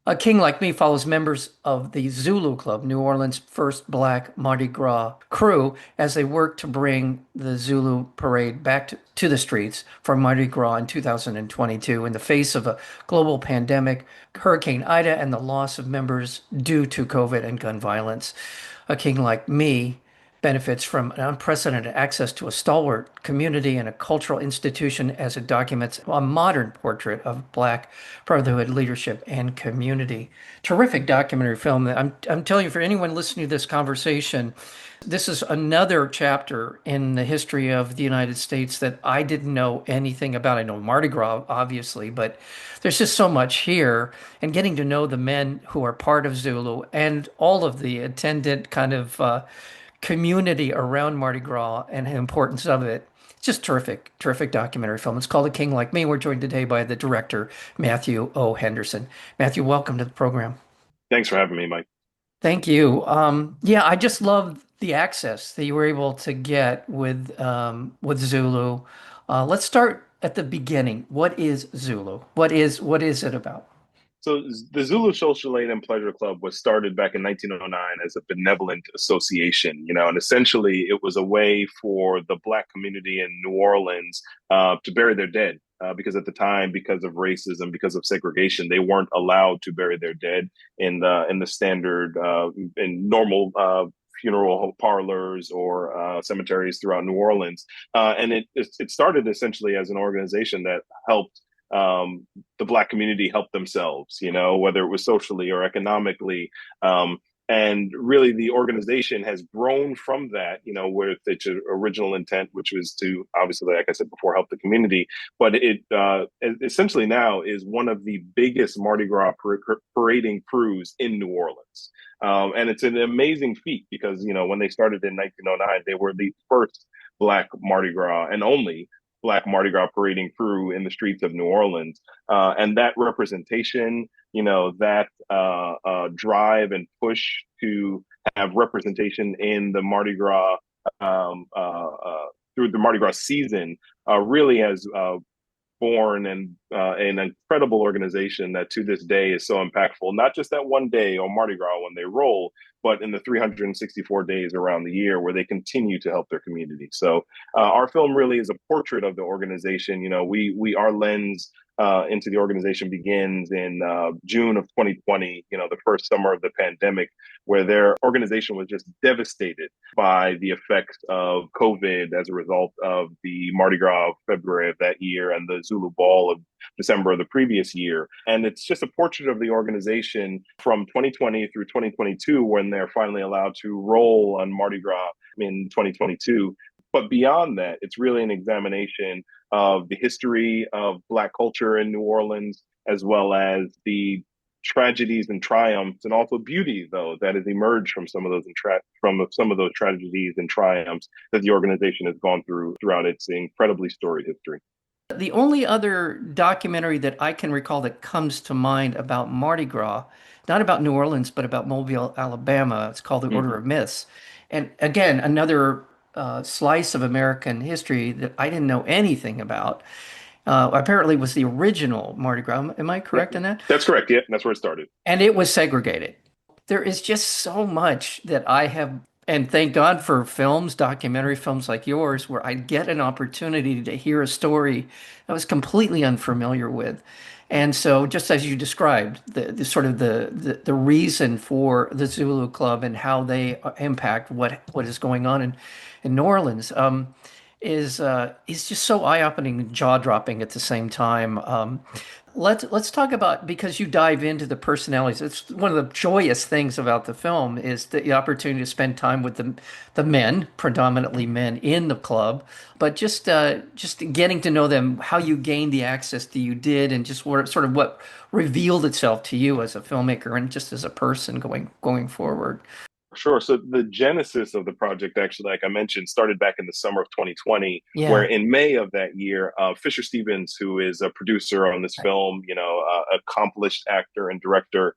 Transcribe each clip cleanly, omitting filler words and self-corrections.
A King Like Me follows members of the Zulu Club, New Orleans' first Black Mardi Gras crew, as they work to bring the Zulu parade back to the streets for Mardi Gras in 2022 in the face of a global pandemic, Hurricane Ida, and the loss of members due to COVID and gun violence. A King Like Me benefits from an unprecedented access to a stalwart community and a cultural institution as it documents a modern portrait of Black brotherhood leadership and community. Terrific documentary film. I'm telling you, for anyone listening to this conversation, this is another chapter in the history of the United States that I didn't know anything about. I know Mardi Gras, obviously, but there's just so much here. And getting to know the men who are part of Zulu and all of the attendant kind of community around Mardi Gras and the importance of it. It's just terrific, terrific documentary film. It's called A King Like Me. We're joined today by the director, Matthew O. Henderson. Matthew, welcome to the program. Thanks for having me, Mike. Thank you. Yeah, I just love the access that you were able to get with Zulu. Let's start at the beginning. What is Zulu? What is it about? The Zulu Social Aid and Pleasure Club was started back in 1909 as a benevolent association, and essentially it was a way for the Black community in New Orleans to bury their dead. Because at the time, because of racism, because of segregation, they weren't allowed to bury their dead in the standard in normal funeral parlors or cemeteries throughout New Orleans. And it started essentially as an organization that helped the Black community help themselves, whether it was socially or economically. And really, the organization has grown from that, with its original intent, which was to obviously, like I said before, help the community. But it essentially now is one of the biggest Mardi Gras parading crews in New Orleans. And it's an amazing feat because, when they started in 1909, they were the first Black Mardi Gras and only Black Mardi Gras parading crew in the streets of New Orleans. And that representation, that drive and push to have representation in the Mardi Gras through the Mardi Gras season really has born and an incredible organization that to this day is so impactful, not just that one day on Mardi Gras when they roll, but in the 364 days around the year where they continue to help their community. So our film really is a portrait of the organization. Our lens into the organization begins in June of 2020, the first summer of the pandemic, where their organization was just devastated by the effects of COVID as a result of the Mardi Gras of February of that year and the Zulu Ball of December of the previous year. And it's just a portrait of the organization from 2020 through 2022 when they're finally allowed to roll on Mardi Gras in 2022. But beyond that, it's really an examination of the history of Black culture in New Orleans, as well as the tragedies and triumphs, and also beauty, though, that has emerged from some of those tragedies and triumphs that the organization has gone through throughout its incredibly storied history. The only other documentary that I can recall that comes to mind about Mardi Gras, not about New Orleans, but about Mobile, Alabama, it's called The Order Mm-hmm. of Myths. And again, another slice of American history that I didn't know anything about. Apparently was the original Mardi Gras. Am I correct in that? That's correct. Yeah, that's where it started. And it was segregated. There is just so much that I have, and thank God for films, documentary films like yours, where I get an opportunity to hear a story I was completely unfamiliar with. And so, just as you described, the sort of the reason for the Zulu Club and how they impact what is going on in New Orleans, is just so eye-opening and jaw-dropping at the same time. Let's talk about, because you dive into the personalities. It's one of the joyous things about the film is the opportunity to spend time with the men, predominantly men in the club, but just getting to know them, how you gained the access that you did, and just what revealed itself to you as a filmmaker and just as a person going forward. Sure. So the genesis of the project, actually, like I mentioned, started back in the summer of 2020, where Yeah. in May of that year, Fisher Stevens, who is a producer on this film, accomplished actor and director,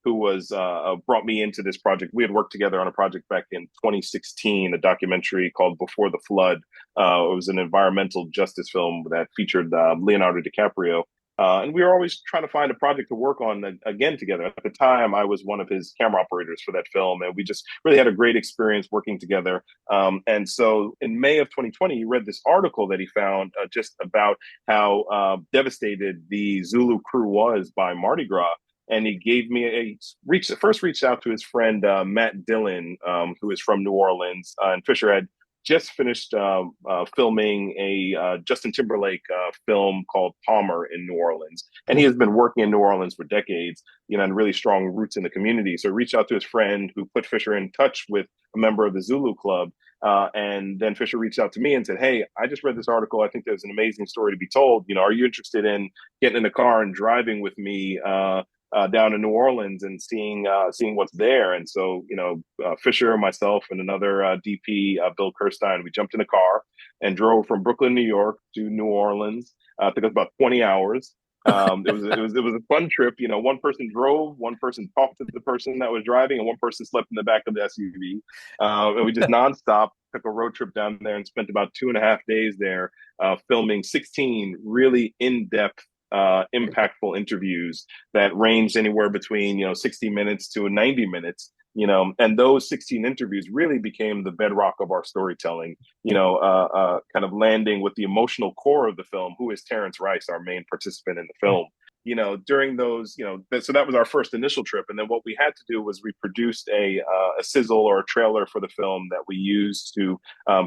who was brought me into this project. We had worked together on a project back in 2016, a documentary called Before the Flood. It was an environmental justice film that featured Leonardo DiCaprio. And we were always trying to find a project to work on again together. At the time, I was one of his camera operators for that film, and we just really had a great experience working together. And so in May of 2020, he read this article that he found just about how devastated the Zulu crew was by Mardi Gras. And he gave me first reached out to his friend Matt Dillon, who is from New Orleans, and Fisher had just finished filming a Justin Timberlake film called Palmer in New Orleans. And he has been working in New Orleans for decades, and really strong roots in the community. So he reached out to his friend who put Fisher in touch with a member of the Zulu Club. And then Fisher reached out to me and said, "Hey, I just read this article. I think there's an amazing story to be told. Are you interested in getting in the car and driving with me down in New Orleans and seeing what's there?" And so, Fisher, myself, and another DP, Bill Kirstein, we jumped in a car and drove from Brooklyn, New York, to New Orleans. It took us about 20 hours. It was a fun trip. One person drove, one person talked to the person that was driving, and one person slept in the back of the SUV. And we just nonstop took a road trip down there and spent about 2.5 days there, filming 16 really in-depth impactful interviews that ranged anywhere between 60 minutes to 90 minutes. And those 16 interviews really became the bedrock of our storytelling. Kind of landing with the emotional core of the film, who is Terrence Rice, our main participant in the film. During those, so that was our first initial trip. And then what we had to do was we produced a sizzle or a trailer for the film that we used to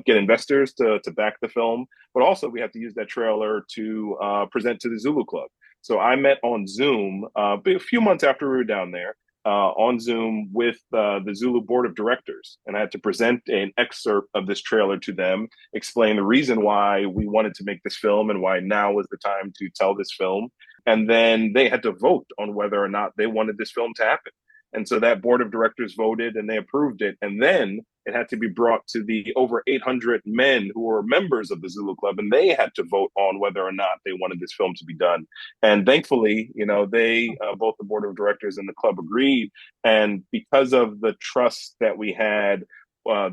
get investors to back the film. But also we had to use that trailer to present to the Zulu Club. So I met on Zoom a few months after we were down there on Zoom with the Zulu board of directors. And I had to present an excerpt of this trailer to them, explain the reason why we wanted to make this film and why now was the time to tell this film. And then they had to vote on whether or not they wanted this film to happen. And so that board of directors voted and they approved it. And then it had to be brought to the over 800 men who were members of the Zulu Club, and they had to vote on whether or not they wanted this film to be done. And thankfully, they both the board of directors and the club agreed. And because of the trust that we had,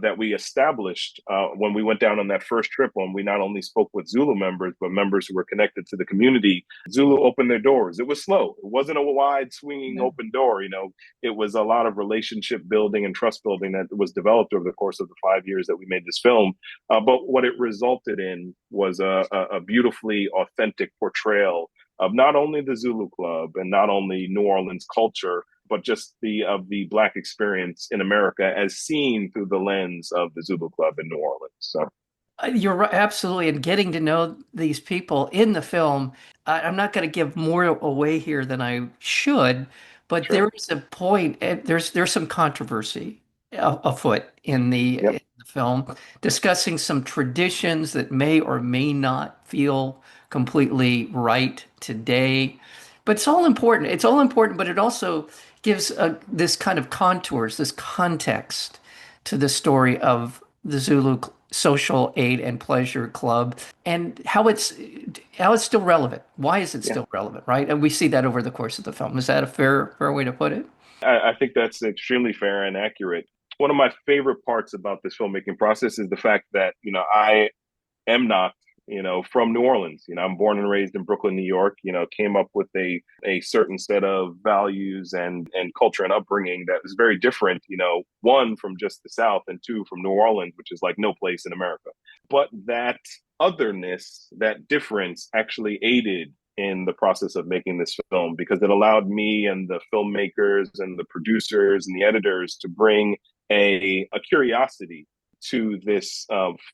that we established when we went down on that first trip, when we not only spoke with Zulu members, but members who were connected to the community, Zulu opened their doors. It was slow. It wasn't a wide swinging open door. It was a lot of relationship building and trust building that was developed over the course of the 5 years that we made this film. But what it resulted in was a beautifully authentic portrayal of not only the Zulu Club and not only New Orleans culture, but just the Black experience in America as seen through the lens of the Zulu Club in New Orleans. So You're right, absolutely. And getting to know these people in the film, I'm not going to give more away here than I should, but sure. there is a point, and there's some controversy afoot in Yep. the film, discussing some traditions that may or may not feel completely right today. But it's all important. It's all important, but it also gives this kind of contours, this context to the story of the Zulu Social Aid and Pleasure Club and how it's still relevant. Why is it Yeah. still relevant, right? And we see that over the course of the film. Is that a fair way to put it? I think that's extremely fair and accurate. One of my favorite parts about this filmmaking process is the fact that, I am not, from New Orleans. I'm born and raised in Brooklyn, New York, came up with a certain set of values and culture and upbringing that is very different, one from just the South and two from New Orleans, which is like no place in America. But that otherness, that difference actually aided in the process of making this film because it allowed me and the filmmakers and the producers and the editors to bring a curiosity to this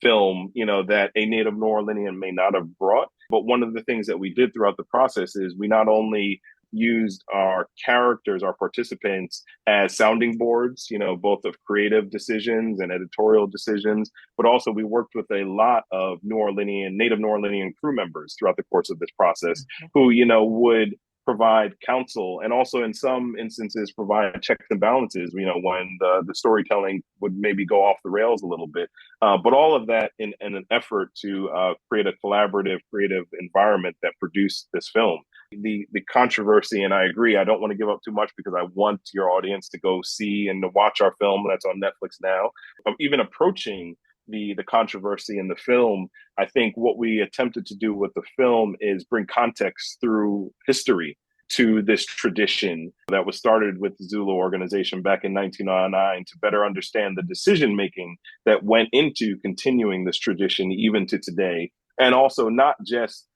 film, that a native New Orleanian may not have brought. But one of the things that we did throughout the process is we not only used our characters, our participants, as sounding boards, both of creative decisions and editorial decisions, but also we worked with a lot of native New Orleanian crew members throughout the course of this process who, would provide counsel and also in some instances provide checks and balances, when the storytelling would maybe go off the rails a little bit. But all of that in an effort to create a collaborative, creative environment that produced this film. The controversy, and I agree, I don't want to give up too much because I want your audience to go see and to watch our film that's on Netflix now, of even approaching the controversy in the film, I think what we attempted to do with the film is bring context through history to this tradition that was started with the Zulu organization back in 1909 to better understand the decision making that went into continuing this tradition even to today. And also not just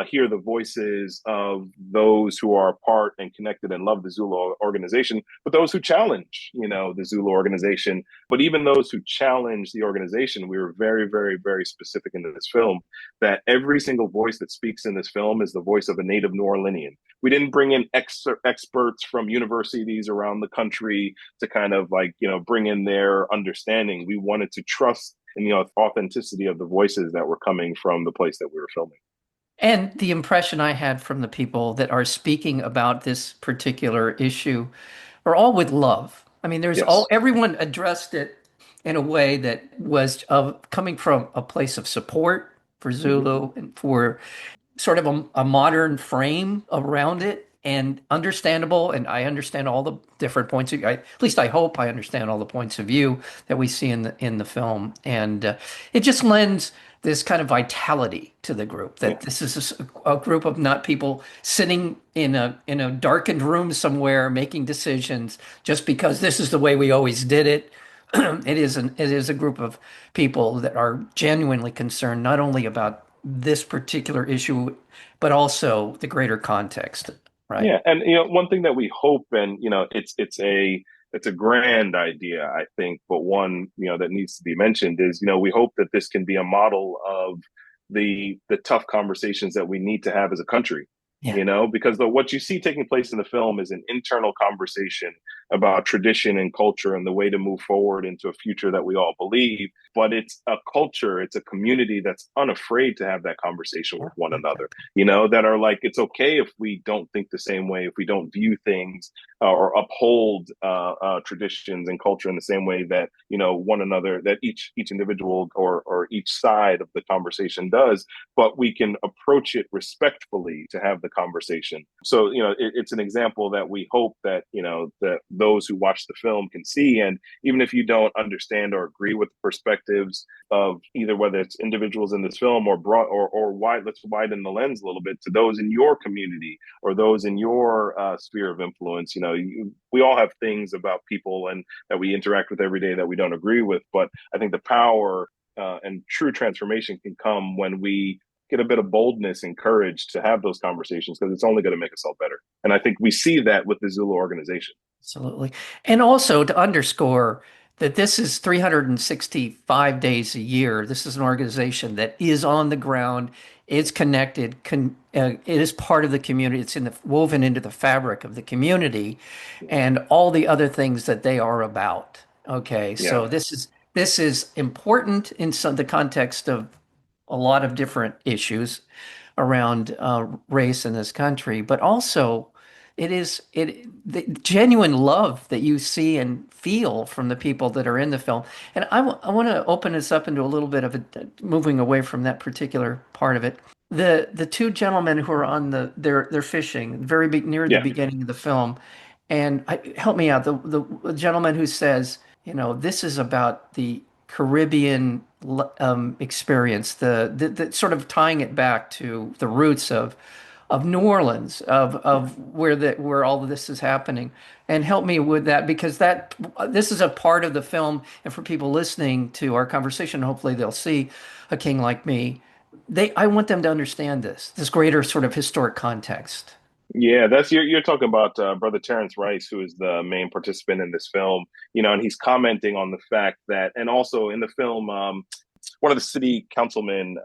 hear the voices of those who are a part and connected and love the Zulu organization, but those who challenge, the Zulu organization. But even those who challenge the organization, we were very, very, very specific in this film that every single voice that speaks in this film is the voice of a native New Orleanian. We didn't bring in experts from universities around the country to kind of bring in their understanding. We wanted to trust in the authenticity of the voices that were coming from the place that we were filming. And the impression I had from the people that are speaking about this particular issue are all with love. I mean, Yes. everyone addressed it in a way that was coming from a place of support for Mm-hmm. Zulu and for sort of a modern frame around it and understandable. And I understand all the different points of, at least I hope I understand all the points of view that we see in the film. And it just lends this kind of vitality to the group Yeah. that this is a group of not people sitting in a darkened room somewhere making decisions just because this is the way we always did it. It is a group of people that are genuinely concerned not only about this particular issue, but also the greater context, right? Yeah, and one thing that we hope, and it's a grand idea, I think, but one that needs to be mentioned is we hope that this can be a model of the tough conversations that we need to have as a country. Yeah. Because what you see taking place in the film is an internal conversation about tradition and culture and the way to move forward into a future that we all believe. But it's a culture, it's a community that's unafraid to have that conversation Yeah, with one another, exactly. that are like, it's okay if we don't think the same way, if we don't view things or uphold traditions and culture in the same way that, one another, that each individual or each side of the conversation does, but we can approach it respectfully to have the conversation. So, it's an example that we hope that, that those who watch the film can see. And even if you don't understand or agree with the perspectives of either whether it's individuals in this film or broad or wide, let's widen the lens a little bit to those in your community or those in your sphere of influence. We all have things about people and that we interact with every day that we don't agree with. But I think the power and true transformation can come when we get a bit of boldness and courage to have those conversations because it's only going to make us all better. And I think we see that with the Zulu organization. Absolutely. And also to underscore that this is 365 days a year. This is an organization that is on the ground, is connected, it is part of the community. It's woven into the fabric of the community and all the other things that they are about. Okay, Yeah. so this is important in the context of a lot of different issues around race in this country, but also the genuine love that you see and feel from the people that are in the film. And I want to open this up into a little bit of moving away from that particular part of it. The two gentlemen who are on they're fishing near the Yeah. beginning of the film, and help me out. The gentleman who says, this is about the Caribbean experience, the sort of tying it back to the roots of New Orleans, of where all of this is happening, and help me with that because this is a part of the film, and for people listening to our conversation, hopefully they'll see A King Like Me. I want them to understand this greater sort of historic context. Yeah, that's you're talking about brother Terrence Rice, who is the main participant in this film, and he's commenting on the fact that, and also in the film, one of the city councilmen,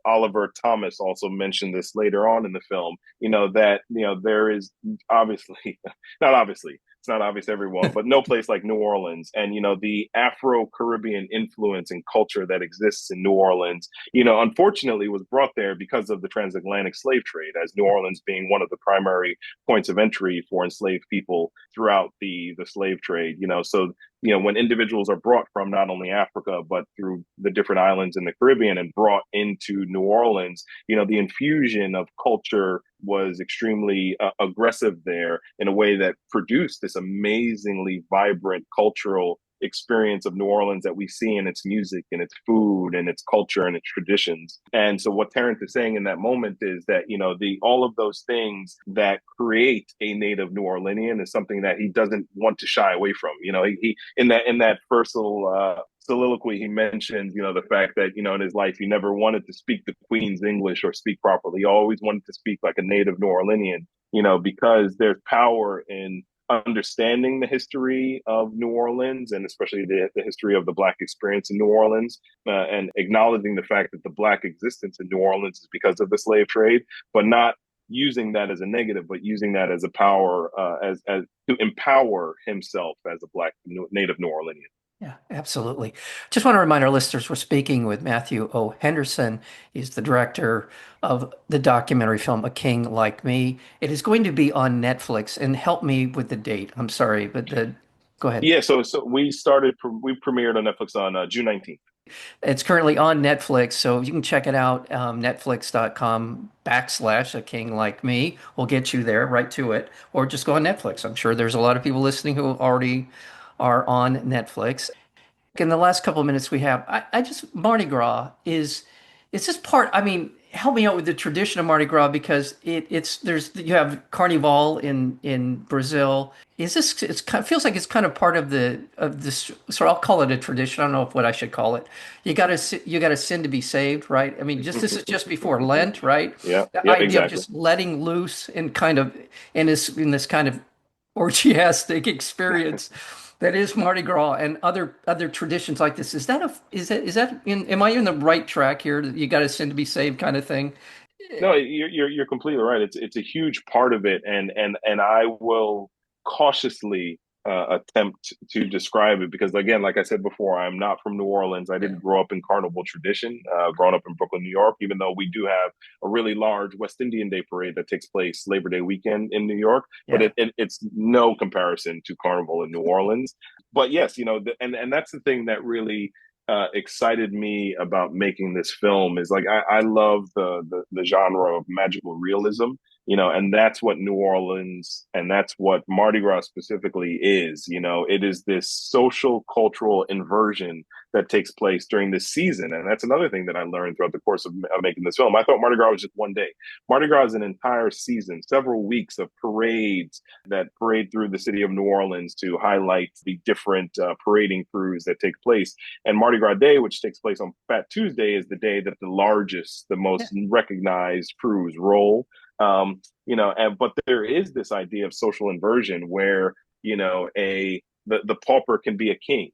Oliver Thomas, also mentioned this later on in the film. That there is obviously, not obviously, it's not obvious to everyone, but no place like New Orleans, and the Afro Caribbean influence and culture that exists in New Orleans. Unfortunately, was brought there because of the transatlantic slave trade, as New Orleans being one of the primary points of entry for enslaved people throughout the slave trade. So when individuals are brought from not only Africa, but through the different islands in the Caribbean and brought into New Orleans, the infusion of culture was extremely aggressive there in a way that produced this amazingly vibrant cultural experience of New Orleans that we see in its music and its food and its culture and its traditions. And so what Terrence is saying in that moment is that, the all of those things that create a native New Orleanian is something that he doesn't want to shy away from. He in that first little soliloquy, he mentions, the fact that, in his life, he never wanted to speak the Queen's English or speak properly. He always wanted to speak like a native New Orleanian, because there's power in understanding the history of New Orleans and especially the history of the Black experience in New Orleans, and acknowledging the fact that the Black existence in New Orleans is because of the slave trade, but not using that as a negative, but using that as a power, as to empower himself as a Black native New Orleanian. Yeah, absolutely. Just want to remind our listeners we're speaking with Matthew O. Henderson. He's the director of the documentary film A King Like Me. It is going to be on Netflix, and help me with the date. I'm sorry, but go ahead. Yeah, so we premiered on Netflix on June 19th. It's currently on Netflix, so you can check it out. Netflix.com/ A King Like Me will get you there, right to it, or just go on Netflix. I'm sure there's a lot of people listening who already are on Netflix. In the last couple of minutes we have, I just Mardi Gras is this part. I mean, help me out with the tradition of Mardi Gras because it's there's you have Carnival in Brazil. Is this it's kind of, feels like it's kind of part of this. So I'll call it a tradition. I don't know what I should call it. You got to sin to be saved, right? I mean, just this is just before Lent, right? Yeah, The yeah, idea of exactly. just letting loose and kind of in this kind of orgiastic experience that is Mardi Gras and other traditions like this. Am I in the right track here? You got to sin to be saved kind of thing. No, you're completely right. It's a huge part of it, and I will cautiously attempt to describe it because, again, like I said before, I'm not from New Orleans. I Yeah, didn't grow up in carnival tradition. Growing up in Brooklyn, New York, even though we do have a really large West Indian Day parade that takes place Labor Day weekend in New York, but yeah, it's no comparison to carnival in New Orleans. But yes, and that's the thing that really excited me about making this film is like I love the genre of magical realism, and that's what New Orleans and that's what Mardi Gras specifically is. It is this social cultural inversion that takes place during this season, and that's another thing that I learned throughout the course of making this film. I thought Mardi Gras was just one day. Mardi Gras is an entire season, several weeks of parades that parade through the city of New Orleans to highlight the different parading crews that take place. And Mardi Gras Day, which takes place on Fat Tuesday, is the day that the largest, the yeah, most recognized crews roll. But there is this idea of social inversion where the pauper can be a king,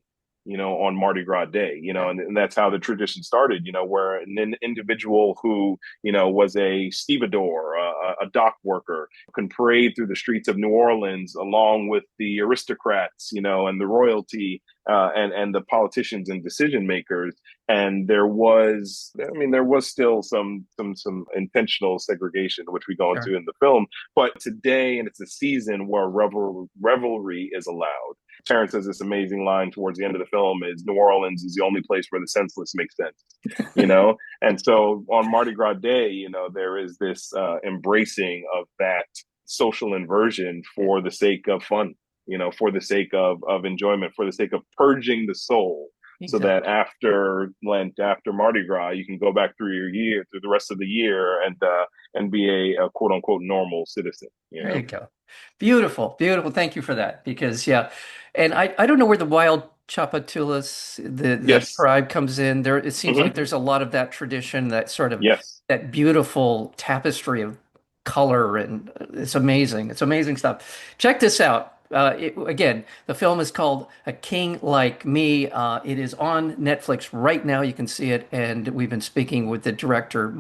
on Mardi Gras Day, yeah. and that's how the tradition started, where an individual who, was a stevedore, a dock worker, can parade through the streets of New Orleans along with the aristocrats, and the royalty, and the politicians and decision makers. And there was still some intentional segregation, which we go Sure. into in the film. But today, and it's a season where revelry is allowed. Terrence has this amazing line towards the end of the film: "Is New Orleans is the only place where the senseless make sense." And so on Mardi Gras Day, there is this embracing of that social inversion Yeah, for the sake of fun, for the sake of enjoyment, for the sake of purging the soul, so that exactly. after Lent, after Mardi Gras, you can go back through your year, through the rest of the year, and be a quote unquote normal citizen. There you go. Beautiful, beautiful. Thank you for that. Because yeah, and I don't know where the wild Chapatulas, the Yes. tribe comes in. There, it seems like Hmm. there's a lot of that tradition, that sort of Yes. that beautiful tapestry of color, and it's amazing. It's amazing stuff. Check this out. Again, the film is called A King Like Me. It is on Netflix right now. You can see it, and we've been speaking with the director,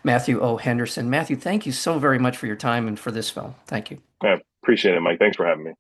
Matthew O. Henderson. Matthew, thank you so very much for your time and for this film. Thank you. I appreciate it, Mike. Thanks for having me.